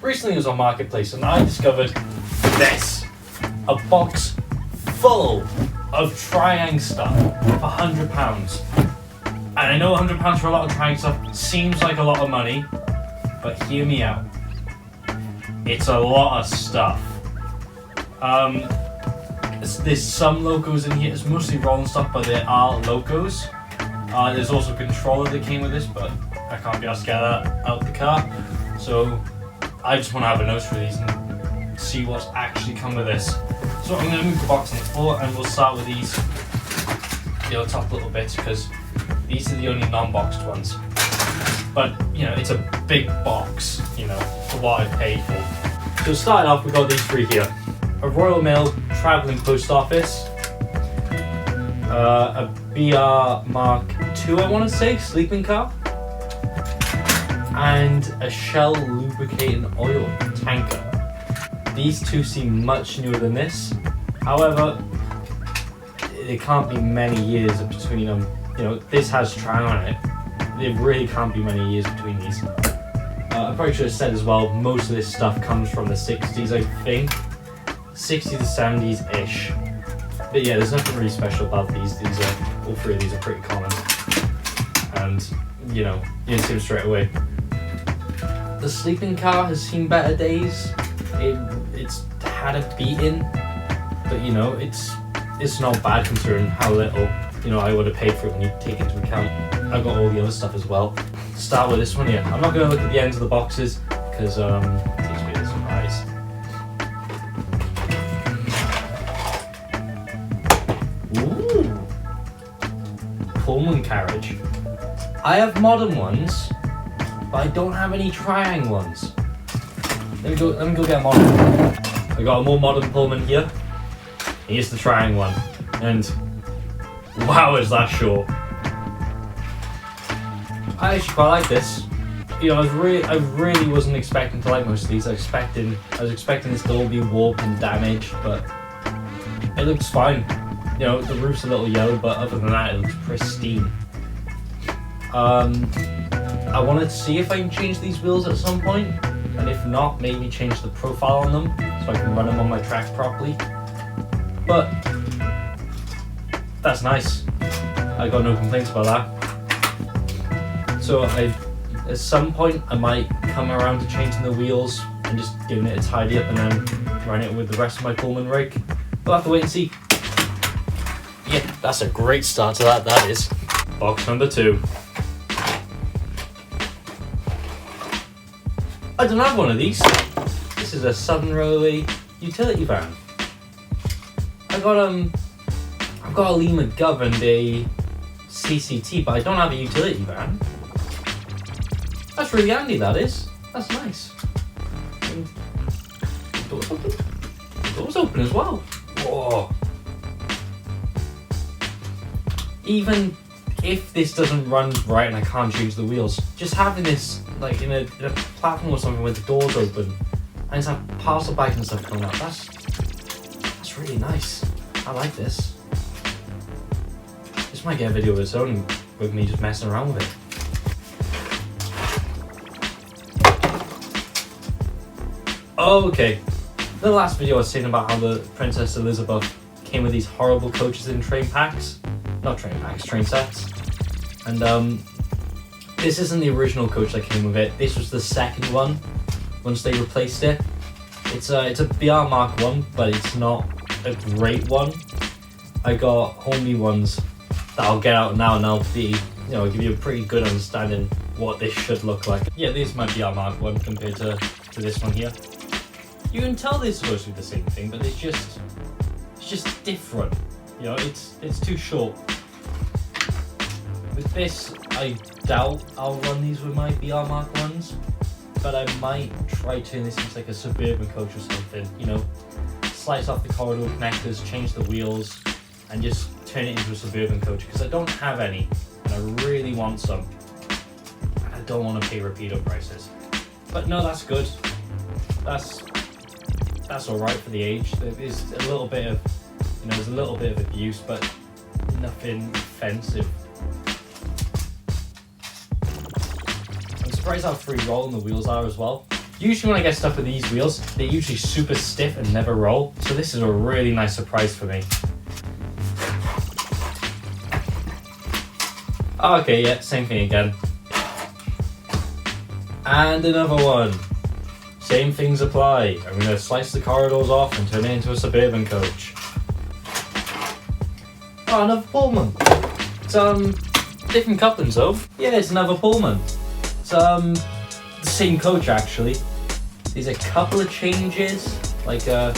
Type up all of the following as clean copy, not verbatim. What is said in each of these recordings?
recently it was on Marketplace and I discovered this. A box full of Triang stuff for £100. And I know £100 for a lot of Triang stuff seems like a lot of money, but hear me out. It's a lot of stuff. There's some logos in here. It's mostly Roland stuff, but there are logos. There's also a controller that came with this, but I can't be asked to get that out the car. So I just want to have a nose for these and see what's actually come with this. So I'm going to move the box on the floor and we'll start with these top little bits because these are the only non-boxed ones. But, it's a big box, for what I've paid for. So starting off, we've got these three here. A Royal Mail Travelling Post Office. A BR Mark II, I want to say, sleeping car. And a Shell lubricating oil tanker. These two seem much newer than this. However, there can't be many years between them. This has Triang on it. There really can't be many years between these. I probably should have said as well, most of this stuff comes from the 60s, I think. 60s to 70s-ish. But yeah, there's nothing really special about these. All three of these are pretty common. And, you can see them straight away. The sleeping car has seen better days. It's had a beating, but it's not bad considering how little I would have paid for it when you take into account I've got all the other stuff as well. Start with this one here. I'm not going to look at the ends of the boxes because it takes me a surprise. Ooh, Pullman carriage. I have modern ones, but I don't have any Triang ones. Let me go get a modern. I got a more modern Pullman here. Here's the Triang one, and wow, is that short. I actually quite like this. I really wasn't expecting to like most of these. I was expecting this to all be warped and damaged, but it looks fine. The roof's a little yellow, but other than that, it looks pristine. I wanted to see if I can change these wheels at some point, and if not, maybe change the profile on them so I can run them on my track properly. But that's nice. I got no complaints about that. So at some point I might come around to changing the wheels and just giving it a tidy up and then run it with the rest of my Pullman rig. We'll have to wait and see. Yeah, that's a great start to that is. Box number 2. I don't have one of these. This is a Southern Railway utility van. I've got a Lee McGovern, a CCT, but I don't have a utility van. That's really handy, that is. That's nice. And the door's open. The door's open as well. Whoa. Even if this doesn't run right and I can't change the wheels, just having this like in a platform or something with the doors open and just have parcel bags and stuff coming out, that's really nice. I like this. This might get a video of its own with me just messing around with it. Okay, the last video I was saying about how the Princess Elizabeth came with these horrible coaches in train packs. Not train packs, train sets. And this isn't the original coach that came with it. This was the second one, once they replaced it. It's a BR Mark 1, but it's not a great one. I got homely ones that I'll get out now and I'll be, give you a pretty good understanding what this should look like. Yeah, this is my BR Mark 1 compared to this one here. You can tell they're supposed to be the same thing, but it's just different. It's too short. With this, I doubt I'll run these with my BR Mark 1s, but I might try turning this into like a suburban coach or something, slice off the corridor connectors, change the wheels, and just turn it into a suburban coach, because I don't have any, and I really want some. And I don't want to pay repeater prices. But no, that's good. That's alright for the age. There's a little bit of, there's a little bit of abuse, but nothing offensive. I'm surprised how free rolling the wheels are as well. Usually when I get stuff with these wheels, they're usually super stiff and never roll, so this is a really nice surprise for me. Okay, yeah, same thing again. And another one. Same things apply. I'm gonna slice the corridors off and turn it into a suburban coach. Oh, another Pullman. It's different couplings though. Yeah, it's another Pullman. It's the same coach actually. There's a couple of changes, like the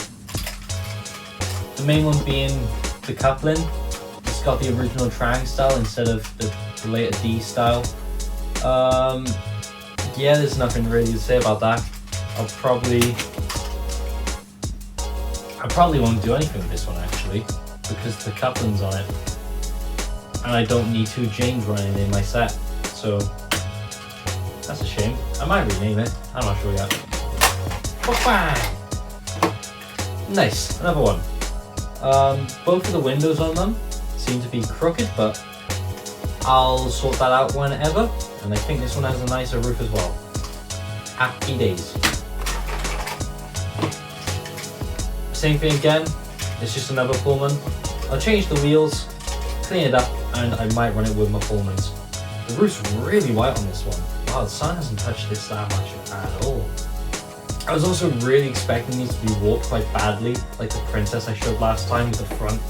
main one being the coupling. It's got the original Trang style instead of the later D style. Yeah, there's nothing really to say about that. I probably won't do anything with this one actually, because the coupling's on it, and I don't need two James running in my set, so that's a shame. I might rename it. I'm not sure yet. Nice, another one. Both of the windows on them seem to be crooked, but I'll sort that out whenever. And I think this one has a nicer roof as well. Happy days. Same thing again. It's just another Pullman. I'll change the wheels, clean it up, and I might run it with my Pullmans. The roof's really white on this one. Wow, the sun hasn't touched this that much at all. I was also really expecting these to be warped quite badly, like the Princess I showed last time with the front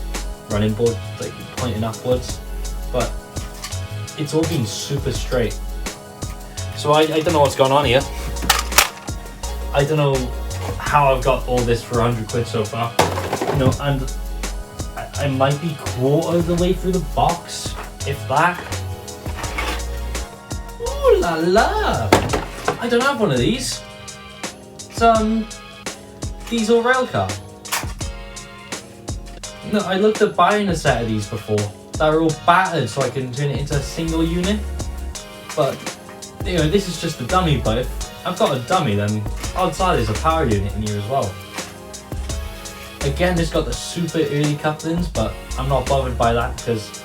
running board like pointing upwards, but it's all been super straight. So I don't know what's going on here. I don't know how I've got all this for 100 quid so far. You know, and I might be quarter of the way through the box, if that. Ooh la la! I don't have one of these. It's diesel rail car. No, I looked at buying a set of these before. They were all battered so I can turn it into a single unit. But, you know, this is just a dummy, but if I've got a dummy, then outside there's a power unit in here as well. Again, this got the super early couplings, but I'm not bothered by that because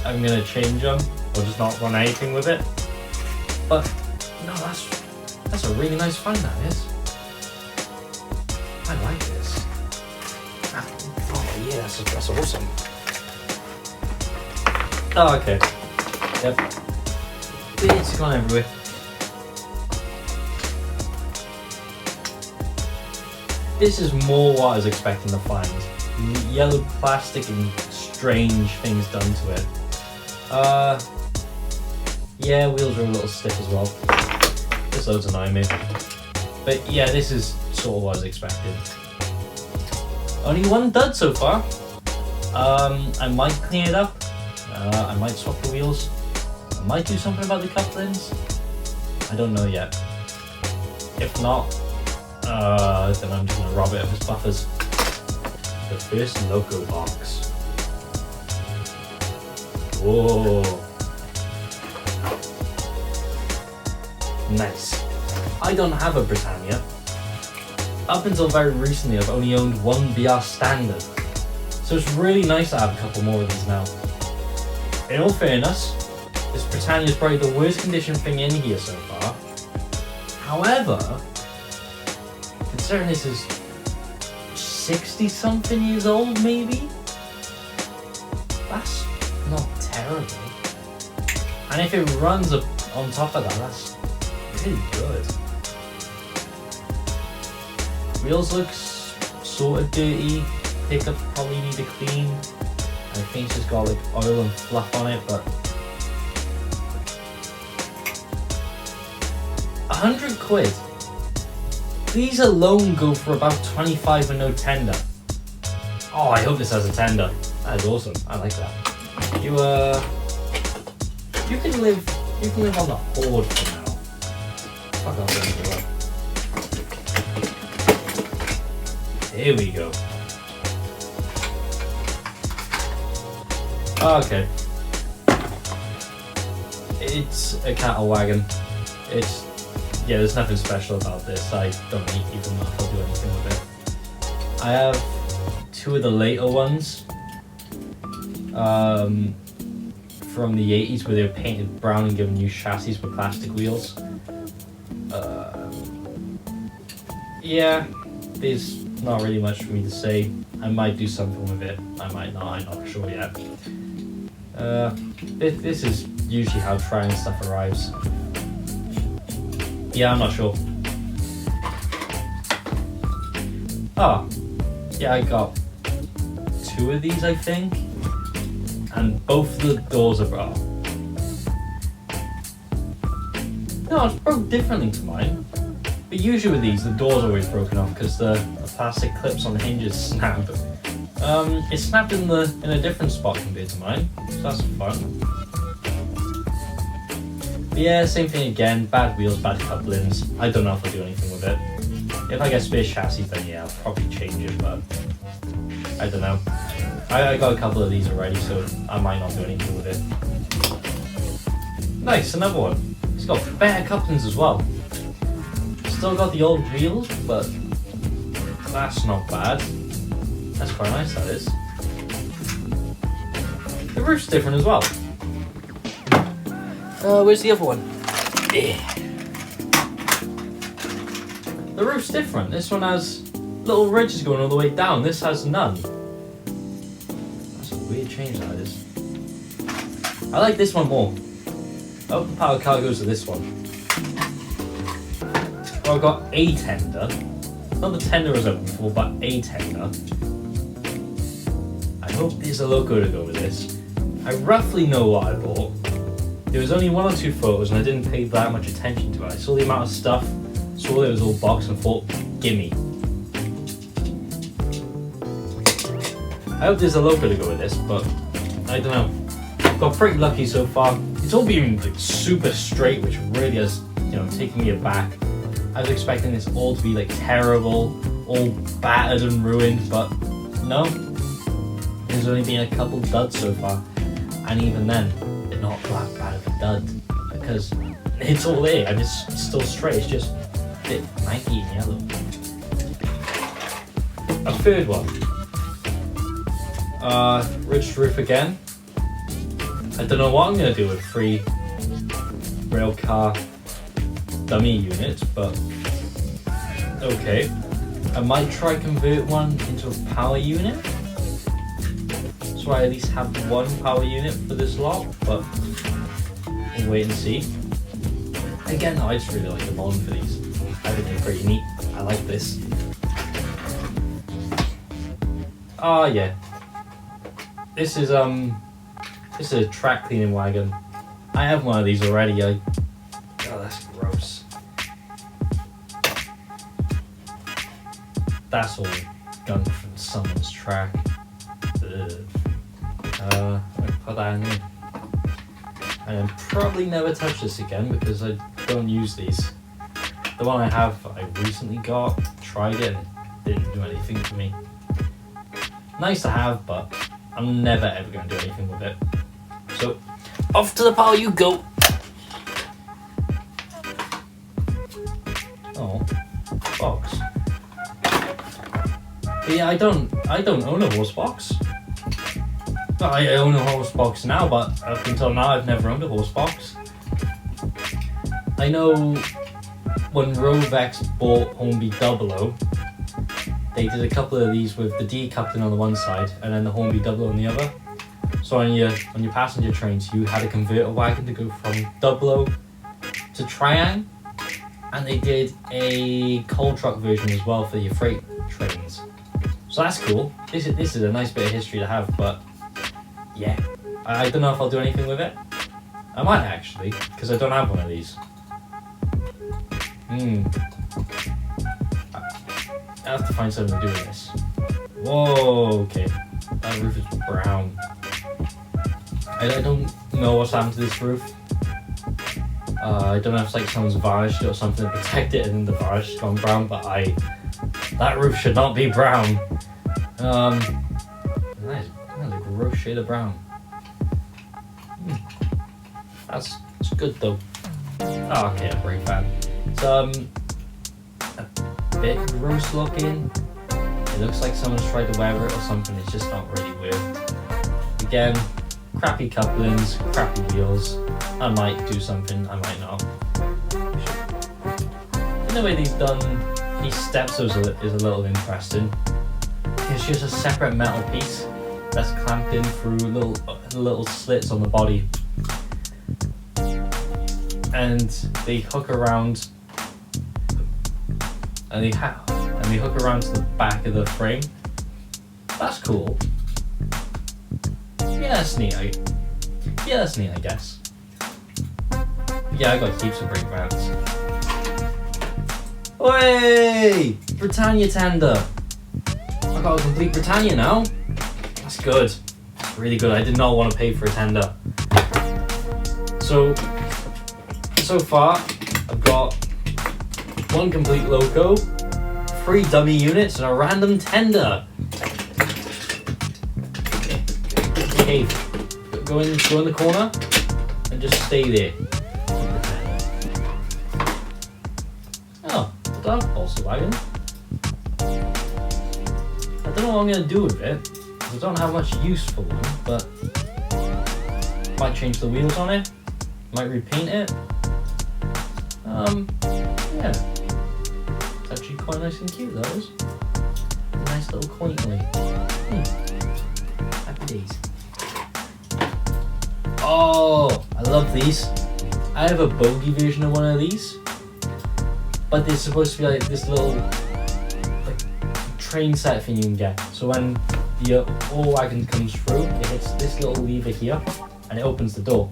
I'm going to change them or just not run anything with it. But, no, that's a really nice find, that is. I like this. Oh yeah, that's awesome. Oh, okay. Yep. It's gone everywhere. This is more what I was expecting to find. Yellow plastic and strange things done to it. Yeah, wheels are a little stiff as well. This loads annoying me. But yeah, this is sort of what I was expecting. Only one dud so far. I might clean it up. I might swap the wheels. I might do something about the couplings. I don't know yet. If not, then I'm just gonna rob it of its buffers. The first Loco box. Whoa. Nice. I don't have a Britannia. Up until very recently, I've only owned one BR Standard. So it's really nice to have a couple more of these now. In all fairness, this Britannia is probably the worst condition thing in here so far. However, considering this is 60-something years old, maybe? That's not terrible. And if it runs up on top of that, that's really good. Wheels looks sort of dirty. Pickups probably need to clean. I think it's just got like oil and fluff on it, but 100 quid. These alone go for about 25 with no tender. Oh, I hope this has a tender. That is awesome. I like that. You can live on the Horde for now. Fuck off, let me go up. Here we go. Okay. It's a cattle wagon. Yeah, there's nothing special about this. I don't even know if I'll do anything with it. I have two of the later ones from the 80s where they were painted brown and given new chassis with plastic wheels. Yeah, there's not really much for me to say. I might do something with it. I might not. I'm not sure yet. This is usually how trying stuff arrives. Yeah, I'm not sure. Oh, yeah, I got 2 of these, I think, and both the doors are broke. No, it's broke differently to mine. But usually with these, the door's always broken off because the plastic clips on the hinges snap. It snapped in a different spot compared to mine, so that's fun. But yeah, same thing again. Bad wheels, bad couplings. I don't know if I'll do anything with it. If I get spare chassis, then yeah, I'll probably change it, but I don't know. I got a couple of these already, so I might not do anything with it. Nice, another one. It's got better couplings as well. Still got the old wheels, but that's not bad. That's quite nice, that is. The roof's different as well. Where's the other one? Yeah. The roof's different. This one has little ridges going all the way down. This has none. That's a weird change, that is. I like this one more. Open power car goes to this one. Well, I've got a tender. Not the tender was open before, but a tender. I hope there's a logo to go with this. I roughly know what I bought. There was only 1 or 2 photos and I didn't pay that much attention to it. I saw the amount of stuff, saw it was all boxed and thought, gimme. I hope there's a logo to go with this, but I don't know. I've got pretty lucky so far. It's all been like super straight, which really has, taken me aback. I was expecting this all to be like terrible, all battered and ruined, but no. There's only been a couple duds so far, and even then, they're not that bad of a dud because it's all there and it's still straight. It's just a bit manky and yellow. A third one. Ridged roof again. I don't know what I'm gonna do with 3 railcar dummy units, but okay. I might try convert one into a power unit. So I at least have 1 power unit for this lot, but we'll wait and see. Again, I just really like the bottom for these. I think they're pretty neat. I like this. Oh yeah. This is a track cleaning wagon. I have one of these already. Oh, that's gross. That's all gunk from someone's track. Ugh. I'm gonna put that in here. And then probably never touch this again because I don't use these. The one I have, I recently got, tried it, and it didn't do anything for me. Nice to have, but I'm never ever going to do anything with it. So, off to the pile you go! Oh, box. But yeah, I don't own a horse box. Well, I own a horse box now, but up until now I've never owned a horse box. I know when Rovex bought Hornby 00, they did a couple of these with the decoupling on the one side and then the Hornby 00 on the other. So on your passenger trains, you had a converter wagon to go from 00 to Triang, and they did a coal truck version as well for your freight trains. So that's cool. This is a nice bit of history to have, but yeah, I don't know if I'll do anything with it. I might actually, because I don't have one of these. I have to find something to do with this. Whoa, okay. That roof is brown. I don't know what's happened to this roof. I don't know if it's like someone's varnished or something to protect it and then the varnish has gone brown, but that roof should not be brown. That is a gross shade of brown. That's good though. Oh, okay, a brake pad. It's a bit gross looking. It looks like someone's tried to wear it or something. It's just not really worked. Again, crappy couplings, crappy wheels. I might do something, I might not. In the way these done these steps is a little interesting. It's just a separate metal piece that's clamped in through little slits on the body, and they hook around, and they hook around to the back of the frame. That's cool. Yeah, that's neat. I guess. Yeah, I got heaps of brake pads. Hey, Britannia tender. I got a complete Britannia now. That's good. That's really good. I did not want to pay for a tender. So far, I've got 1 complete loco, 3 dummy units, and a random tender. Okay, go in the corner and just stay there. Oh, the dog also wagon. I don't know what I'm gonna do with it. I don't have much use for one, but might change the wheels on it. Might repaint it. Yeah. It's actually quite nice and cute, those. Nice little quaintly. Happy days. Oh, I love these. I have a bogey version of one of these, but they're supposed to be like this little train set thing you can get. So when the all wagon comes through, it hits this little lever here, and it opens the door.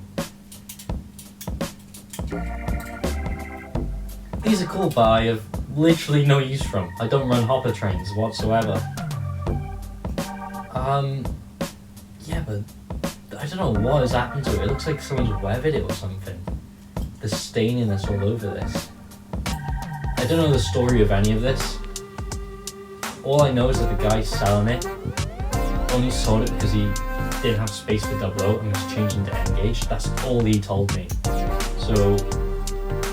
These are cool, but I have literally no use for them. I don't run hopper trains whatsoever. Yeah, but I don't know what has happened to it. It looks like someone's weathered it or something. There's staininess all over this. I don't know the story of any of this. All I know is that the guy selling it only sold it because he didn't have space for 00 and was changing to N-Gauge. That's all he told me. So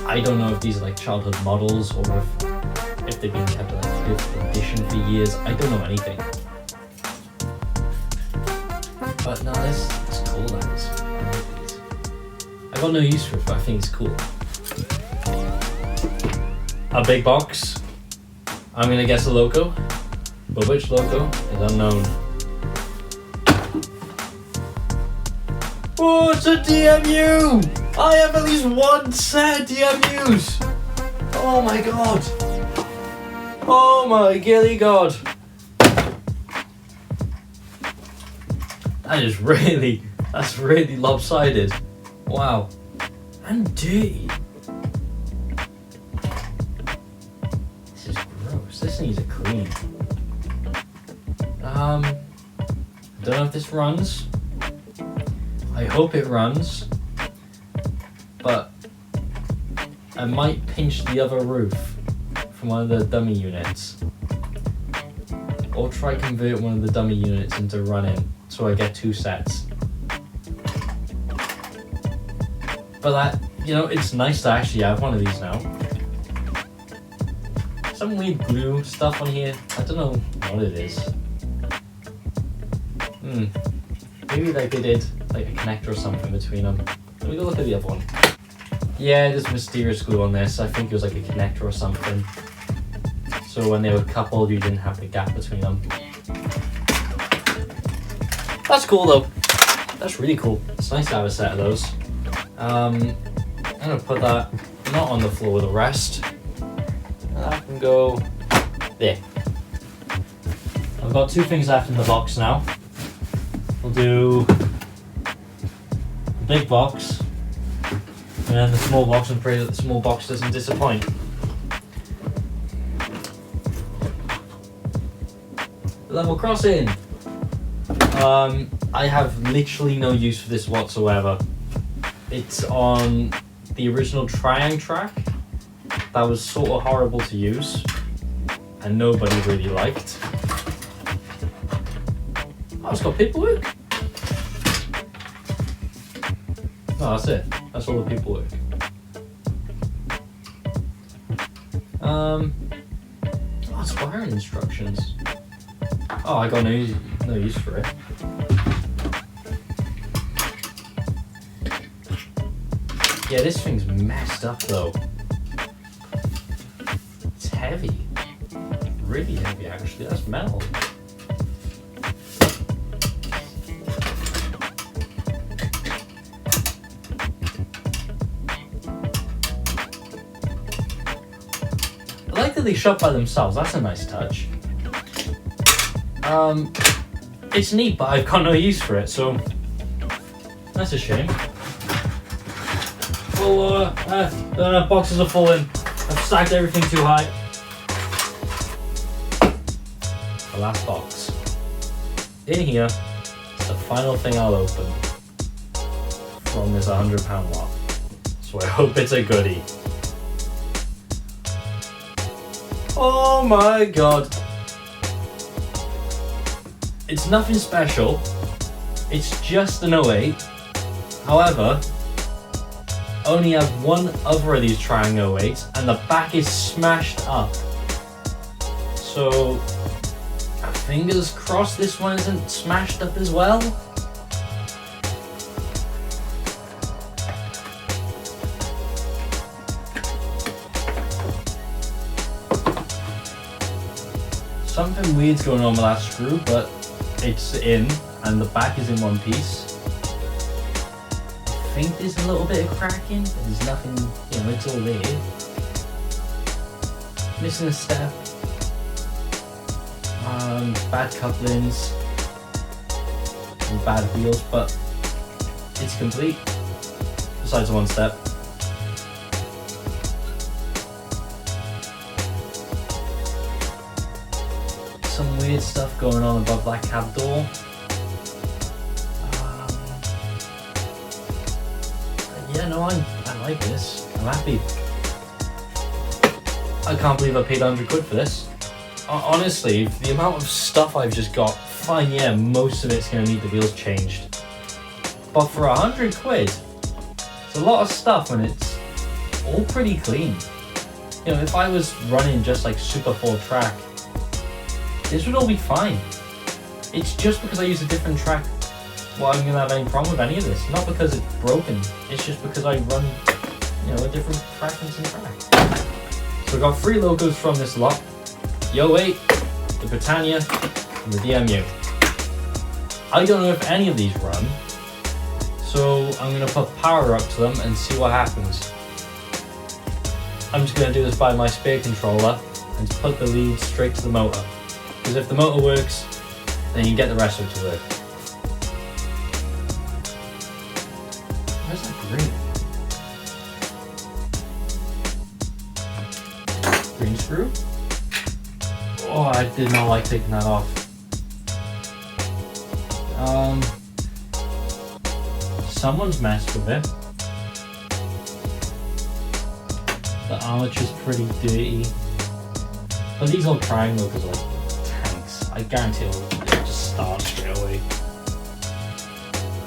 I don't know if these are like childhood models or if they've been kept in like 5th condition for years. I don't know anything. But no, this is cool, guys. I like these. I got no use for it, but I think it's cool. A big box. I'm gonna guess a loco, but which loco is unknown. Oh, it's a DMU! I have at least 1 set of DMUs! Oh my god! Oh my gilly god! That's really lopsided. Wow. And dirty. This is gross. This needs a clean. I don't know if this runs. I hope it runs. But I might pinch the other roof from one of the dummy units. Or try convert one of the dummy units into running so I get 2 sets. But that, it's nice to actually have one of these now. Some weird glue stuff on here. I don't know what it is. Maybe like they did like a connector or something between them. Let me go look at the other one. Yeah, there's mysterious glue on this. I think it was like a connector or something. So when they were coupled, you didn't have the gap between them. That's cool though. That's really cool. It's nice to have a set of those. I'm gonna put that not on the floor with the rest. That can go there. I've got 2 things left in the box now. We'll do the big box and then the small box and pray that the small box doesn't disappoint. Level crossing. I have literally no use for this whatsoever. It's on the original Triang track that was sort of horrible to use and nobody really liked. Oh, it's got paperwork. Oh, that's it. That's all the paperwork. Oh, it's wiring instructions. Oh, I got no use for it. Yeah, this thing's messed up though. It's heavy. really heavy actually, that's metal. I like that they shop by themselves, that's a nice touch. It's neat, but I've got no use for it, so that's a shame. Oh, the boxes are full in. I've stacked everything too high. The last box. In here, it's the final thing I'll open from this £100 lot. So I hope it's a goodie. Oh my god. It's nothing special. It's just an 08. However, I only have one other of these Triangle 08s and the back is smashed up. So, fingers crossed this one isn't smashed up as well. Something weird's going on with that screw, but it's in and the back is in one piece. I think there's a little bit of cracking, but there's nothing, it's all there. Missing a step. Bad couplings. And bad wheels, but it's complete. Besides one step. Some weird stuff going on above that cab door. Yeah, no, I like this. I'm happy. I can't believe I paid 100 quid for this. Honestly, for the amount of stuff I've just got, fine, yeah, most of it's going to need the wheels changed. But for 100 quid, it's a lot of stuff when it's all pretty clean. If I was running just like Super 4 track, this would all be fine. It's just because I use a different track why I'm going to have any problem with any of this. Not because it's broken, it's just because I run, a different preference in track. So I got 3 logos from this lot. The 08, the Britannia, and the DMU. I don't know if any of these run, so I'm going to put power up to them and see what happens. I'm just going to do this by my spare controller and put the lead straight to the motor. Because if the motor works, then you get the rest of it to work. Where's that green? Green screw? Oh, I did not like taking that off. Someone's messed with it. The armature's pretty dirty. But these old triangle locos are like tanks. I guarantee it'll just start straight away.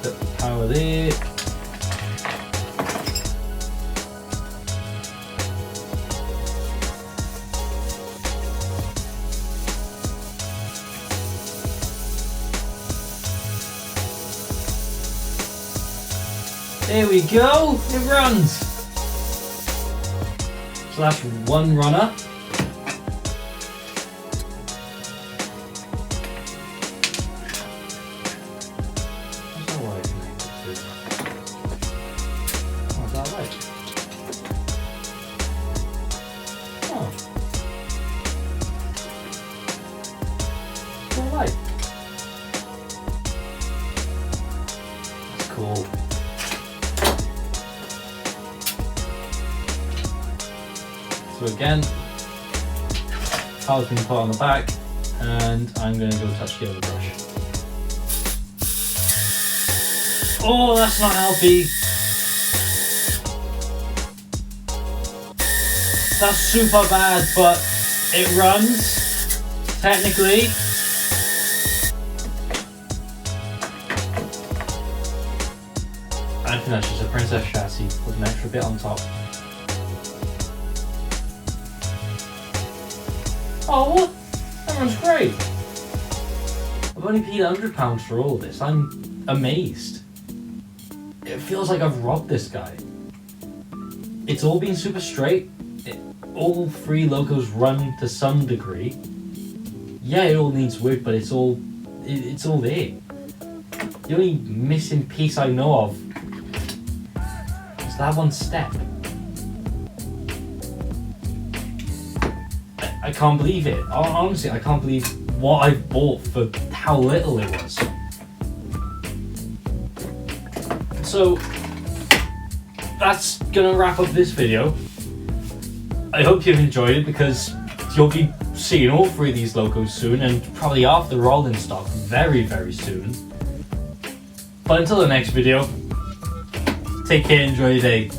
Put the power there. There we go, it runs. So that's one runner. What's that wire connected to? Oh, is that right? Oh. All right. That's cool. So again, power's been put on the back, and I'm going to go touch the other brush. Oh, that's not healthy. That's super bad, but it runs, technically. I think that's just a Princess chassis with an extra bit on top. Oh, what? That runs great. I've only paid £100 for all of this. I'm amazed. It feels like I've robbed this guy. It's all been super straight. All 3 logos run to some degree. Yeah, it all needs work, but it's all there. The only missing piece I know of is that one step. I can't believe it. Honestly, I can't believe what I bought for how little it was. So that's gonna wrap up this video. I hope you've enjoyed it, because you'll be seeing all three of these locos soon, and probably half the roll in stock very, very soon. But until the next video, take care, enjoy your day.